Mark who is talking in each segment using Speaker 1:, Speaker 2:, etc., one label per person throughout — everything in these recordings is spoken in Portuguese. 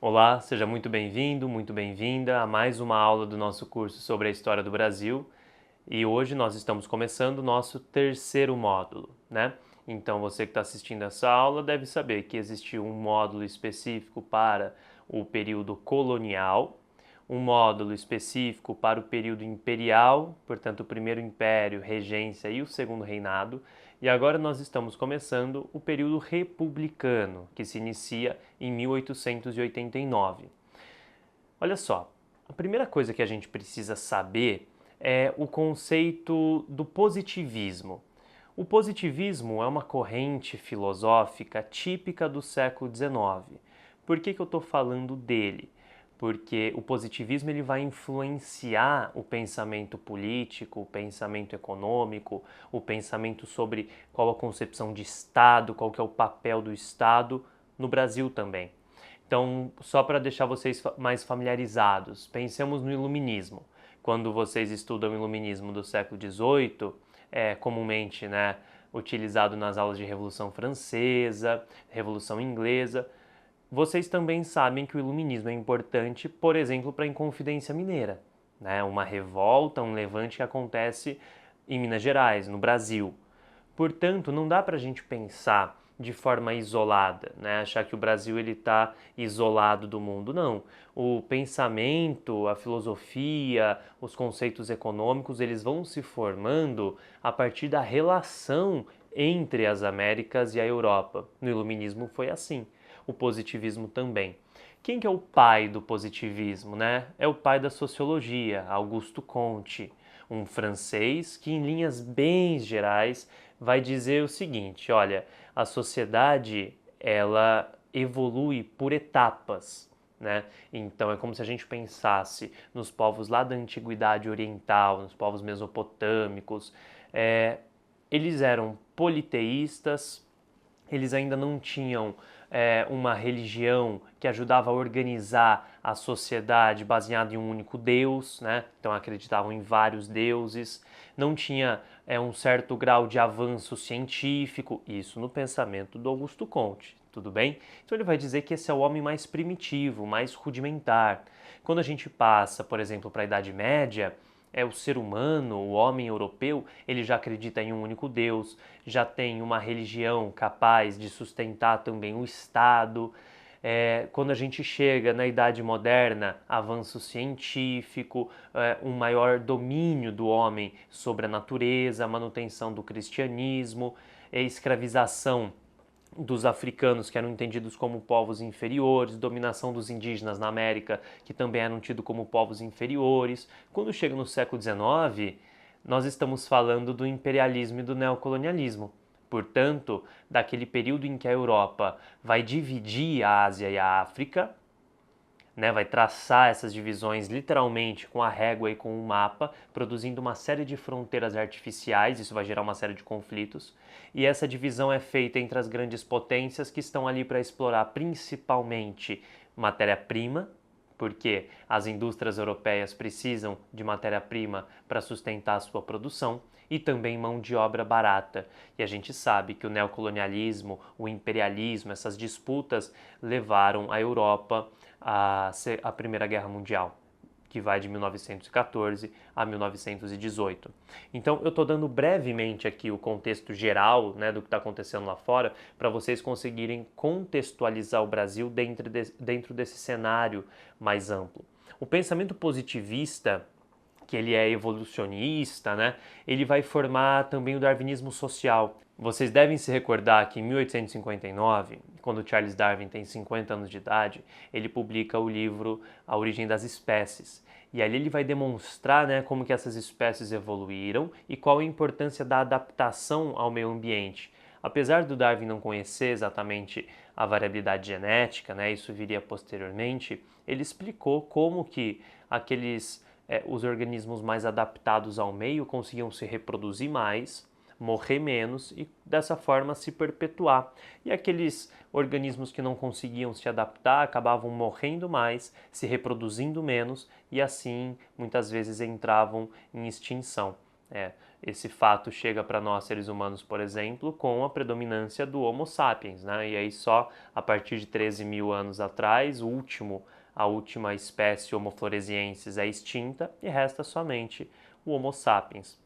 Speaker 1: Olá, seja muito bem-vindo, muito bem-vinda a mais uma aula do nosso curso sobre a história do Brasil. E hoje nós estamos começando o nosso terceiro módulo, né? Então você que está assistindo essa aula deve saber que existiu um módulo específico para o período colonial, um módulo específico para o período imperial, portanto o primeiro império, regência e o segundo reinado, e agora nós estamos começando o período republicano, que se inicia em 1889. Olha só, a primeira coisa que a gente precisa saber é o conceito do positivismo. O positivismo é uma corrente filosófica típica do século XIX. Por que eu estou falando dele? Porque o positivismo ele vai influenciar o pensamento político, o pensamento econômico, o pensamento sobre qual a concepção de Estado, qual que é o papel do Estado no Brasil também. Então, só para deixar vocês mais familiarizados, pensemos no Iluminismo. Quando vocês estudam o Iluminismo do século XVIII, é comumente, né, utilizado nas aulas de Revolução Francesa, Revolução Inglesa, vocês também sabem que o Iluminismo é importante, por exemplo, para a Inconfidência Mineira, né, uma revolta, um levante que acontece em Minas Gerais, no Brasil. Portanto, não dá para a gente pensar de forma isolada, né? Achar que o Brasil ele está isolado do mundo. Não. O pensamento, a filosofia, os conceitos econômicos, eles vão se formando a partir da relação entre as Américas e a Europa. No Iluminismo foi assim. O positivismo também. Quem que é o pai do positivismo, né? É o pai da sociologia, Augusto Comte, um francês que, em linhas bem gerais, vai dizer o seguinte: olha, a sociedade ela evolui por etapas, né? Então é como se a gente pensasse nos povos lá da antiguidade oriental, nos povos mesopotâmicos, eles eram politeístas, eles ainda não tinham uma religião que ajudava a organizar a sociedade baseada em um único Deus, né? Então acreditavam em vários deuses, não tinha um certo grau de avanço científico, isso no pensamento do Augusto Comte, tudo bem? Então ele vai dizer que esse é o homem mais primitivo, mais rudimentar. Quando a gente passa, por exemplo, para a Idade Média, o ser humano, o homem europeu, ele já acredita em um único Deus, já tem uma religião capaz de sustentar também o Estado. Quando a gente chega na Idade Moderna, avanço científico, um maior domínio do homem sobre a natureza, a manutenção do cristianismo, escravização dos africanos, que eram entendidos como povos inferiores, dominação dos indígenas na América, que também eram tidos como povos inferiores. Quando chega no século XIX, nós estamos falando do imperialismo e do neocolonialismo. Portanto, daquele período em que a Europa vai dividir a Ásia e a África, né, vai traçar essas divisões literalmente com a régua e com o mapa, produzindo uma série de fronteiras artificiais, isso vai gerar uma série de conflitos, e essa divisão é feita entre as grandes potências que estão ali para explorar principalmente matéria-prima, porque as indústrias europeias precisam de matéria-prima para sustentar a sua produção, e também mão de obra barata. E a gente sabe que o neocolonialismo, o imperialismo, essas disputas levaram a Europa à Primeira Guerra Mundial, que vai de 1914 a 1918. Então, eu estou dando brevemente aqui o contexto geral, né, do que está acontecendo lá fora, para vocês conseguirem contextualizar o Brasil dentro desse cenário mais amplo. O pensamento positivista, que ele é evolucionista, né, ele vai formar também o darwinismo social. Vocês devem se recordar que em 1859, quando Charles Darwin tem 50 anos de idade, ele publica o livro A Origem das Espécies. E ali ele vai demonstrar, né, como que essas espécies evoluíram e qual a importância da adaptação ao meio ambiente. Apesar do Darwin não conhecer exatamente a variabilidade genética, né, isso viria posteriormente, ele explicou como que os organismos mais adaptados ao meio conseguiam se reproduzir mais, morrer menos e dessa forma se perpetuar. E aqueles organismos que não conseguiam se adaptar acabavam morrendo mais, se reproduzindo menos e assim muitas vezes entravam em extinção. Esse fato chega para nós, seres humanos, por exemplo, com a predominância do Homo sapiens, né? E aí só a partir de 13 mil anos atrás, a última espécie Homo floresiensis é extinta e resta somente o Homo sapiens,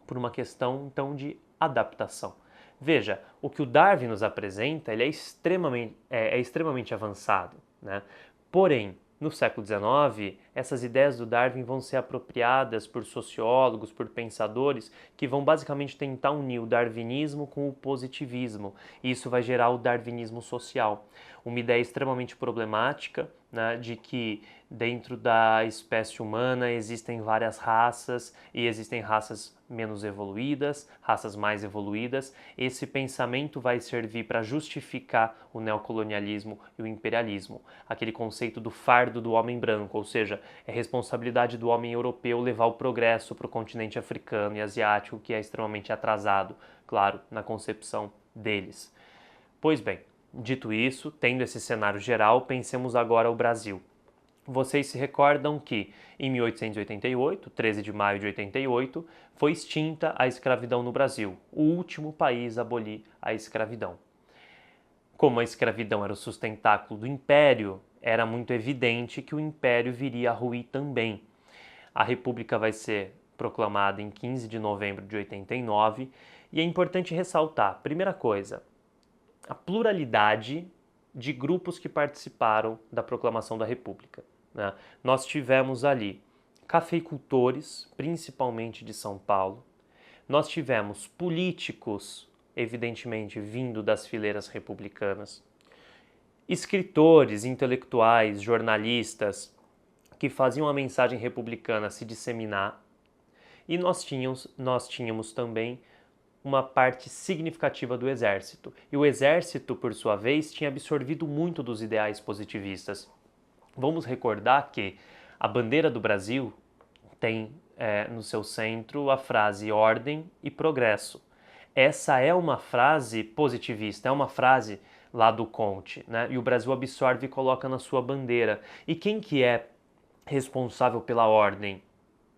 Speaker 1: por uma questão, então, de adaptação. Veja, o que o Darwin nos apresenta, ele é extremamente avançado, né? Porém, no século XIX, essas ideias do Darwin vão ser apropriadas por sociólogos, por pensadores, que vão basicamente tentar unir o darwinismo com o positivismo. E isso vai gerar o darwinismo social. Uma ideia extremamente problemática, né, de que dentro da espécie humana existem várias raças e existem raças menos evoluídas, raças mais evoluídas. Esse pensamento vai servir para justificar o neocolonialismo e o imperialismo. Aquele conceito do fardo do homem branco, ou seja, é responsabilidade do homem europeu levar o progresso para o continente africano e asiático, que é extremamente atrasado, claro, na concepção deles. Pois bem, dito isso, tendo esse cenário geral, pensemos agora o Brasil. Vocês se recordam que em 1888, 13 de maio de 88, foi extinta a escravidão no Brasil, o último país a abolir a escravidão. Como a escravidão era o sustentáculo do império, era muito evidente que o império viria a ruir também. A República vai ser proclamada em 15 de novembro de 89 e é importante ressaltar, primeira coisa, a pluralidade de grupos que participaram da proclamação da República, né? Nós tivemos ali cafeicultores, principalmente de São Paulo, nós tivemos políticos, evidentemente vindo das fileiras republicanas, escritores, intelectuais, jornalistas que faziam a mensagem republicana se disseminar, e nós tínhamos também uma parte significativa do exército. E o exército, por sua vez, tinha absorvido muito dos ideais positivistas. Vamos recordar que a bandeira do Brasil tem no seu centro a frase ordem e progresso. Essa é uma frase positivista, é uma frase lá do Comte, né? E o Brasil absorve e coloca na sua bandeira. E quem que é responsável pela ordem?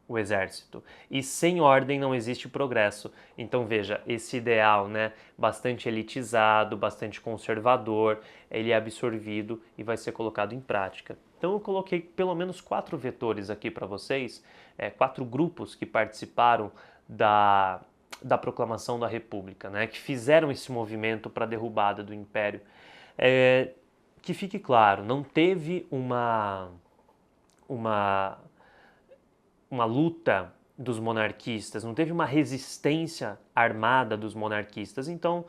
Speaker 1: O exército. E sem ordem não existe progresso. Então veja, esse ideal, né, bastante elitizado, bastante conservador, ele é absorvido e vai ser colocado em prática. Então eu coloquei pelo menos 4 vetores aqui para vocês, 4 grupos que participaram da proclamação da República, né, que fizeram esse movimento para a derrubada do Império. Que fique claro, não teve uma luta dos monarquistas, não teve uma resistência armada dos monarquistas. Então,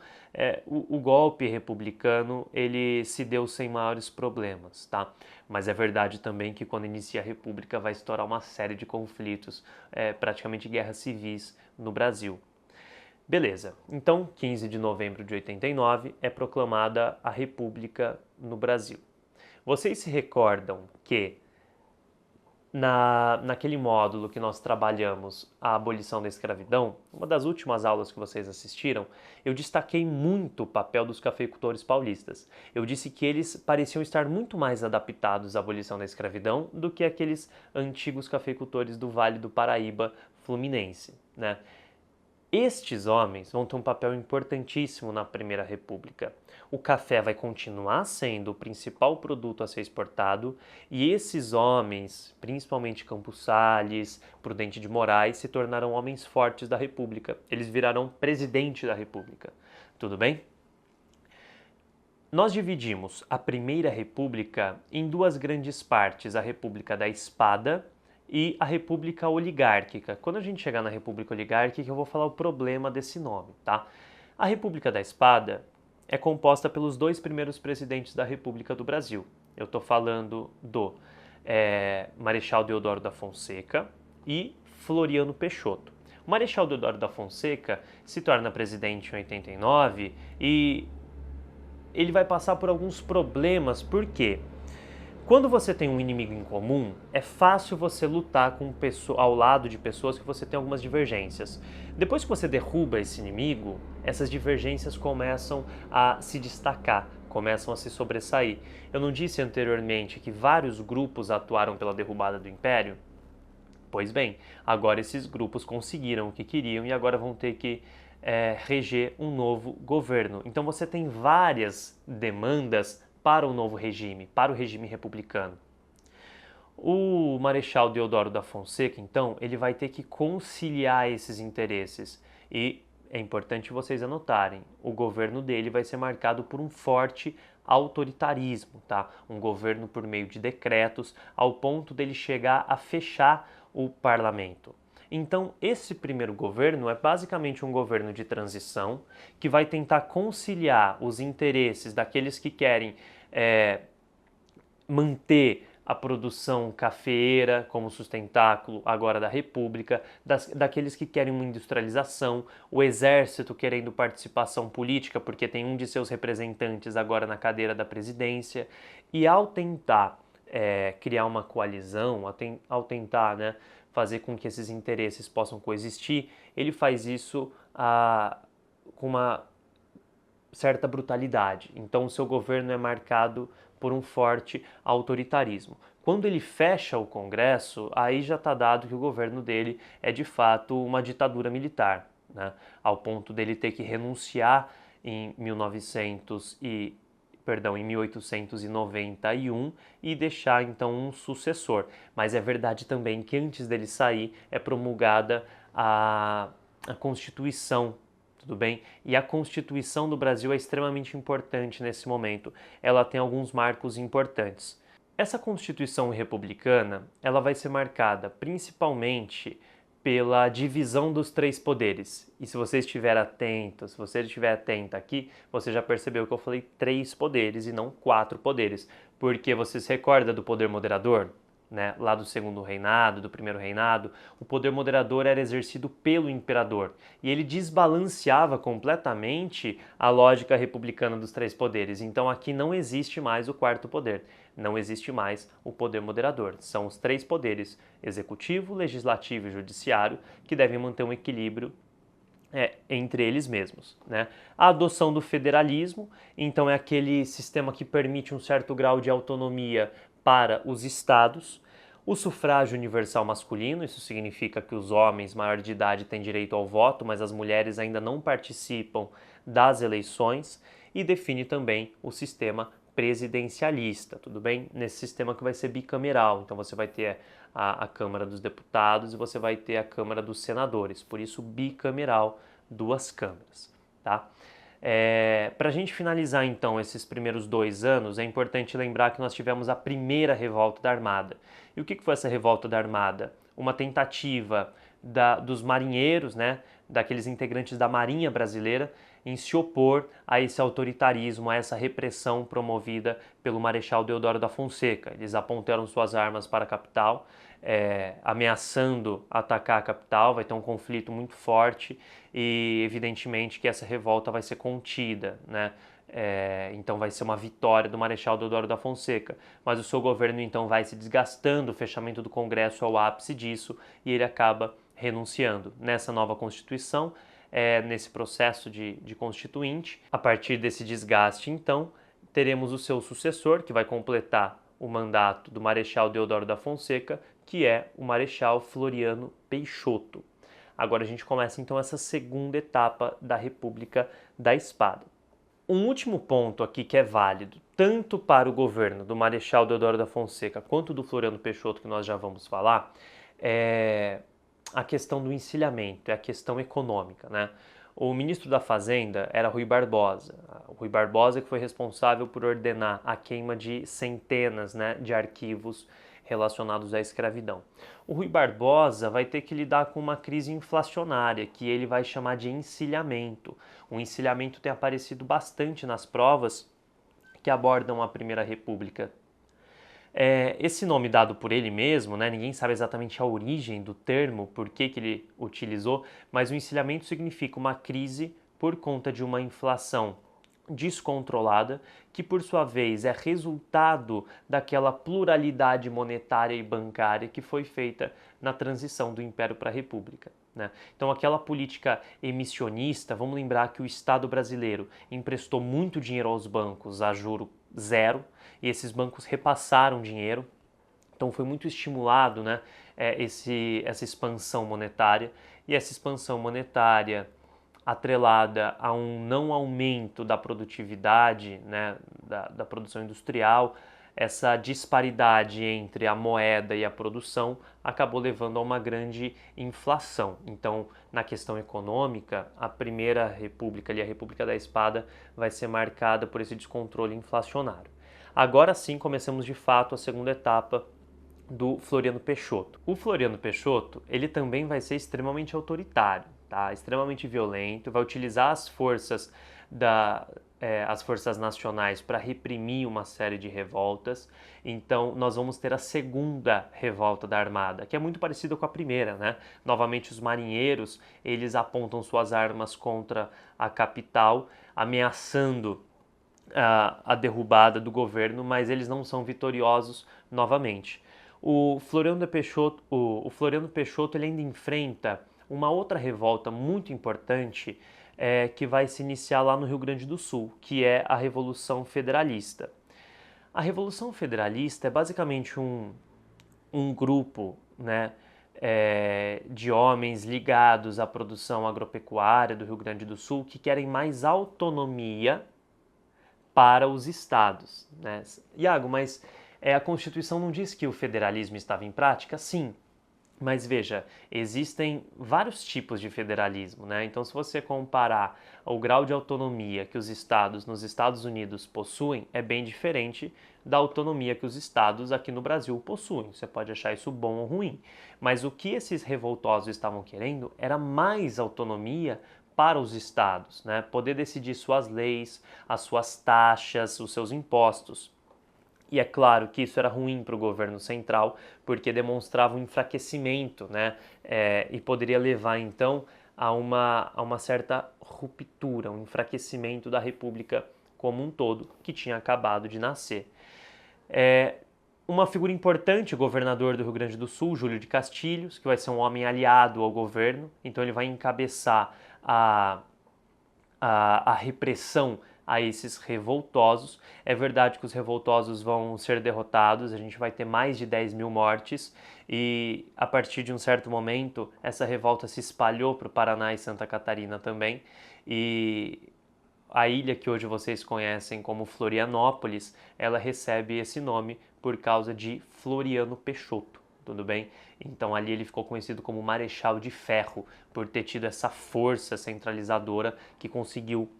Speaker 1: o golpe republicano, ele se deu sem maiores problemas, tá? Mas é verdade também que quando inicia a República vai estourar uma série de conflitos, praticamente guerras civis no Brasil. Beleza, então 15 de novembro de 89 é proclamada a República no Brasil. Vocês se recordam que naquele módulo que nós trabalhamos a abolição da escravidão, uma das últimas aulas que vocês assistiram, eu destaquei muito o papel dos cafeicultores paulistas. Eu disse que eles pareciam estar muito mais adaptados à abolição da escravidão do que aqueles antigos cafeicultores do Vale do Paraíba fluminense, né? Estes homens vão ter um papel importantíssimo na Primeira República. O café vai continuar sendo o principal produto a ser exportado e esses homens, principalmente Campos Salles, Prudente de Moraes, se tornarão homens fortes da República. Eles virarão presidente da República. Tudo bem? Nós dividimos a Primeira República em 2 grandes partes, a República da Espada e a República Oligárquica. Quando a gente chegar na República Oligárquica, eu vou falar o problema desse nome, tá? A República da Espada é composta pelos 2 primeiros presidentes da República do Brasil. Eu estou falando do Marechal Deodoro da Fonseca e Floriano Peixoto. O Marechal Deodoro da Fonseca se torna presidente em 89 e ele vai passar por alguns problemas, por quê? Quando você tem um inimigo em comum, é fácil você lutar ao lado de pessoas que você tem algumas divergências. Depois que você derruba esse inimigo, essas divergências começam a se destacar, começam a se sobressair. Eu não disse anteriormente que vários grupos atuaram pela derrubada do Império? Pois bem, agora esses grupos conseguiram o que queriam e agora vão ter que reger um novo governo. Então você tem várias demandas para o novo regime, para o regime republicano. O Marechal Deodoro da Fonseca, então, ele vai ter que conciliar esses interesses e é importante vocês anotarem, o governo dele vai ser marcado por um forte autoritarismo, tá? Um governo por meio de decretos, ao ponto dele chegar a fechar o parlamento. Então, esse primeiro governo é basicamente um governo de transição que vai tentar conciliar os interesses daqueles que querem manter a produção cafeeira como sustentáculo agora da República, daqueles que querem uma industrialização, o exército querendo participação política porque tem um de seus representantes agora na cadeira da presidência, e ao tentar criar uma coalizão, ao tentar fazer com que esses interesses possam coexistir, ele faz isso com uma certa brutalidade. Então o seu governo é marcado por um forte autoritarismo. Quando ele fecha o Congresso, aí já está dado que o governo dele é de fato uma ditadura militar, né? Ao ponto dele ter que renunciar em 1891 e deixar então um sucessor. Mas é verdade também que antes dele sair é promulgada a Constituição. Tudo bem? E a Constituição do Brasil é extremamente importante nesse momento. Ela tem alguns marcos importantes. Essa Constituição republicana, ela vai ser marcada principalmente pela divisão dos três poderes. E se você estiver atento, se você estiver atenta aqui, você já percebeu que eu falei três poderes e não quatro poderes. Porque você se recorda do poder moderador? Lá do segundo reinado, do primeiro reinado, o poder moderador era exercido pelo imperador e ele desbalanceava completamente a lógica republicana dos três poderes. Então aqui não existe mais o quarto poder, não existe mais o poder moderador. São os três poderes, executivo, legislativo e judiciário, que devem manter um equilíbrio entre eles mesmos. A adoção do federalismo, então, é aquele sistema que permite um certo grau de autonomia para os estados. O sufrágio universal masculino, isso significa que os homens maiores de idade têm direito ao voto, mas as mulheres ainda não participam das eleições, e define também o sistema presidencialista, tudo bem? Nesse sistema que vai ser bicameral, então você vai ter a Câmara dos Deputados e você vai ter a Câmara dos Senadores, por isso bicameral, duas câmaras, tá? Para a gente finalizar então esses primeiros 2 anos, é importante lembrar que nós tivemos a primeira revolta da Armada. E o que foi essa revolta da Armada? Uma tentativa dos marinheiros, daqueles integrantes da Marinha Brasileira, em se opor a esse autoritarismo, a essa repressão promovida pelo Marechal Deodoro da Fonseca. Eles apontaram suas armas para a capital, ameaçando atacar a capital, vai ter um conflito muito forte e evidentemente que essa revolta vai ser contida, então vai ser uma vitória do Marechal Deodoro da Fonseca, mas o seu governo então vai se desgastando, o fechamento do Congresso é o ápice disso e ele acaba renunciando. Nessa nova Constituição, nesse processo de constituinte, a partir desse desgaste então, teremos o seu sucessor que vai completar o mandato do Marechal Deodoro da Fonseca, que é o Marechal Floriano Peixoto. Agora a gente começa então essa segunda etapa da República da Espada. Um último ponto aqui que é válido, tanto para o governo do Marechal Deodoro da Fonseca quanto do Floriano Peixoto, que nós já vamos falar, é a questão do encilhamento, é a questão econômica, O ministro da Fazenda era Rui Barbosa. O Rui Barbosa que foi responsável por ordenar a queima de centenas, de arquivos relacionados à escravidão. O Rui Barbosa vai ter que lidar com uma crise inflacionária, que ele vai chamar de encilhamento. O encilhamento tem aparecido bastante nas provas que abordam a Primeira República. Esse nome dado por ele mesmo, ninguém sabe exatamente a origem do termo, por que ele utilizou, mas o encilhamento significa uma crise por conta de uma inflação descontrolada, que por sua vez é resultado daquela pluralidade monetária e bancária que foi feita na transição do Império para a República. Então aquela política emissionista, vamos lembrar que o Estado brasileiro emprestou muito dinheiro aos bancos a juro zero, e esses bancos repassaram dinheiro, então foi muito estimulado essa expansão monetária, e essa expansão monetária atrelada a um não aumento da produtividade, né, da produção industrial, essa disparidade entre a moeda e a produção acabou levando a uma grande inflação. Então, na questão econômica, a Primeira República, ali, a República da Espada, vai ser marcada por esse descontrole inflacionário. Agora sim, começamos de fato a segunda etapa do Floriano Peixoto. O Floriano Peixoto, ele também vai ser extremamente autoritário, tá? Extremamente violento, vai utilizar as forças as forças nacionais para reprimir uma série de revoltas. Então, nós vamos ter a segunda revolta da Armada, que é muito parecida com a primeira, né? Novamente, os marinheiros, eles apontam suas armas contra a capital, ameaçando a derrubada do governo, mas eles não são vitoriosos novamente. O Floriano Peixoto ele ainda enfrenta uma outra revolta muito importante que vai se iniciar lá no Rio Grande do Sul, que é a Revolução Federalista. A Revolução Federalista é basicamente um grupo, né, de homens ligados à produção agropecuária do Rio Grande do Sul que querem mais autonomia para os estados, né? Iago, mas a Constituição não diz que o federalismo estava em prática? Sim, mas veja, existem vários tipos de federalismo, né? Então, se você comparar o grau de autonomia que os estados nos Estados Unidos possuem, é bem diferente da autonomia que os estados aqui no Brasil possuem. Você pode achar isso bom ou ruim, mas o que esses revoltosos estavam querendo era mais autonomia para os estados, né? Poder decidir suas leis, as suas taxas, os seus impostos. E é claro que isso era ruim para o governo central, porque demonstrava um enfraquecimento, né? E poderia levar, então, a uma certa ruptura, um enfraquecimento da República como um todo, que tinha acabado de nascer. Uma figura importante, o governador do Rio Grande do Sul, Júlio de Castilhos, que vai ser um homem aliado ao governo, então ele vai encabeçar a repressão a esses revoltosos. É verdade que os revoltosos vão ser derrotados, a gente vai ter mais de 10 mil mortes e a partir de um certo momento essa revolta se espalhou para o Paraná e Santa Catarina também e a ilha que hoje vocês conhecem como Florianópolis, ela recebe esse nome por causa de Floriano Peixoto. Tudo bem? Então ali ele ficou conhecido como Marechal de Ferro, por ter tido essa força centralizadora que conseguiu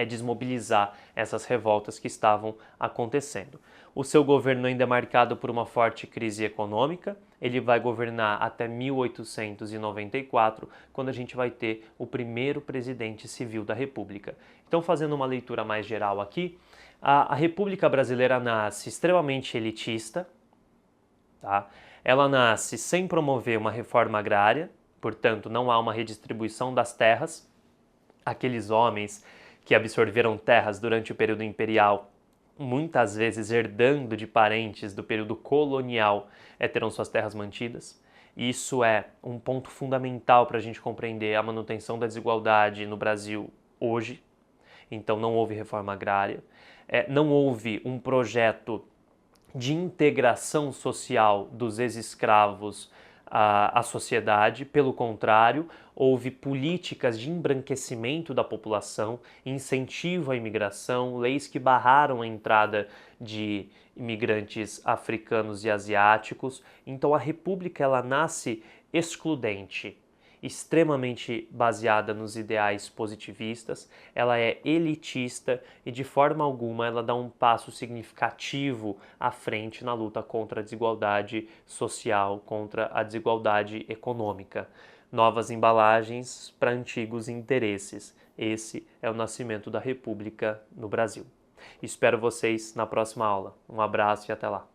Speaker 1: desmobilizar essas revoltas que estavam acontecendo. O seu governo ainda é marcado por uma forte crise econômica, ele vai governar até 1894, quando a gente vai ter o primeiro presidente civil da República. Então, fazendo uma leitura mais geral aqui, a República Brasileira nasce extremamente elitista, tá? Ela nasce sem promover uma reforma agrária, portanto, não há uma redistribuição das terras. Aqueles homens que absorveram terras durante o período imperial, muitas vezes herdando de parentes do período colonial, terão suas terras mantidas. Isso é um ponto fundamental para a gente compreender a manutenção da desigualdade no Brasil hoje. Então, não houve reforma agrária, não houve um projeto de integração social dos ex-escravos à sociedade, pelo contrário, houve políticas de embranquecimento da população, incentivo à imigração, leis que barraram a entrada de imigrantes africanos e asiáticos. Então a República ela nasce excludente, extremamente baseada nos ideais positivistas, ela é elitista e de forma alguma ela dá um passo significativo à frente na luta contra a desigualdade social, contra a desigualdade econômica. Novas embalagens para antigos interesses. Esse é o nascimento da República no Brasil. Espero vocês na próxima aula. Um abraço e até lá.